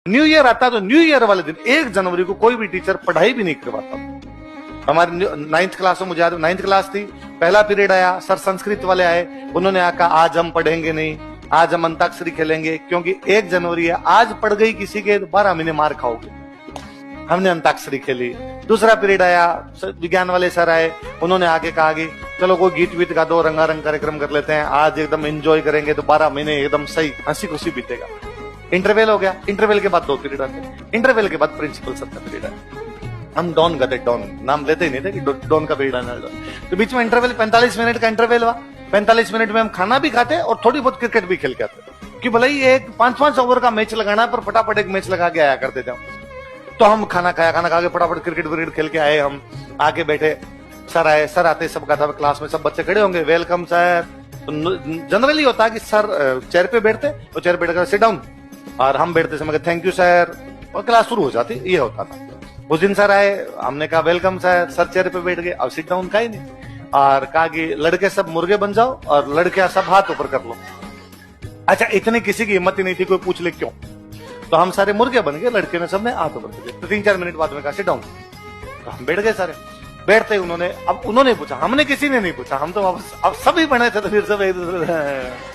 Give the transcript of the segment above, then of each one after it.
New year आता तो new year वाले दिन 1 जनवरी को कोई भी टीचर पढ़ाई भी नहीं करवाता। हमारी 9th क्लास में, मुझे याद 9th क्लास थी, पहला पीरियड आया, सर संस्कृत वाले आए, उन्होंने आका आज हम पढ़ेंगे नहीं, आज हम अंताक्षरी खेलेंगे, क्योंकि 1 जनवरी है, आज पढ़ गई किसी के 12 महीने मार खाओगे। हमने अंताक्षरी खेली। दूसरा पीरियड आया, विज्ञान वाले सर आए, उन्होंने आके कहा कि चलो कोई गीत वीत गा दो, रंगारंग कार्यक्रम कर लेते हैं, आज एकदम एंजॉय करेंगे तो 12 महीने एकदम सही हंसी खुशी बीतेगा। इंटरवल हो गया, इंटरवल के बाद 2 पीरियड आते, इंटरवल के बाद प्रिंसिपल सर का पीरियड आया। हम डॉन गए, डॉन नाम लेते ही नहीं थे कि डॉन का पीरियड आना। तो बीच में इंटरवल 45 मिनट का इंटरवल हुआ। 45 मिनट में हम खाना भी खाते और थोड़ी बहुत क्रिकेट भी खेल के आते, कि भले ही एक 5-5 ओवर का मैच लगाना है, पर फटाफट एक मैच लगा के आया करते थे। तो हम खाना खा के फटाफट क्रिकेट विकेट खेल के आए। हम आके बैठे, सर आए, सर आते सब का था क्लास में सब बच्चे खड़े होंगे, वेलकम सर। तो जनरली होता है कि सर चेयर पे बैठते और चेयर पे बैठकर सिट डाउन, और हम बैठते समय थैंक यू सर, और क्लास शुरू हो जाती। ये होता था। उस दिन सर आए, हमने कहा वेलकम सर, सर चेयर पे बैठ गए, अब सिट डाउन का ही नहीं, और कहा कि लड़के सब मुर्गे बन जाओ और लड़कियां सब हाथ ऊपर कर लो। अच्छा, इतनी किसी की हिम्मत ही नहीं थी कोई पूछ ले क्यों, तो हम सारे मुर्गे बन गए, लड़के ने सबने हाथ ऊपर कर दिए। तो 3-4 मिनट बाद में कहा सिट डाउन, तो हम बैठ गए सारे। बैठते उन्होंने पूछा, हमने किसी ने नहीं पूछा, हम तो अब सभी बने थे, तो फिर सब एक दूसरे।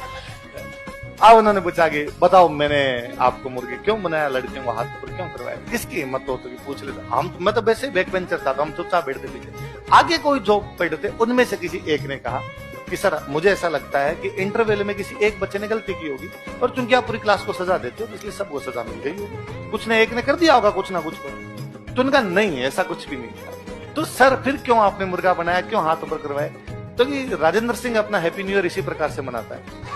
अब उन्होंने पूछा कि बताओ मैंने आपको मुर्गे क्यों बनाया, लड़कियों को हाथ ऊपर क्यों करवाया, किसकी हिम्मत हो तो पूछ लेता। मैं तो वैसे बैक बेंचर था, तो हम चुपचाप बैठते पीछे। आगे कोई जो बैठते उनमें से किसी एक ने कहा कि सर मुझे ऐसा लगता है कि इंटरवल में किसी एक बच्चे ने गलती की होगी, और चूंकि आप पूरी क्लास को सजा देते हो इसलिए सबको सजा मिल गई होगी, कुछ ने एक ने कर दिया होगा कुछ ना कुछ को। तो उनका नहीं, ऐसा कुछ भी नहीं था। तो सर फिर क्यों आपने मुर्गा बनाया, क्यों हाथ ऊपर करवाए? तो राजेंद्र सिंह अपना हैप्पी न्यू ईयर इसी प्रकार से मनाता है।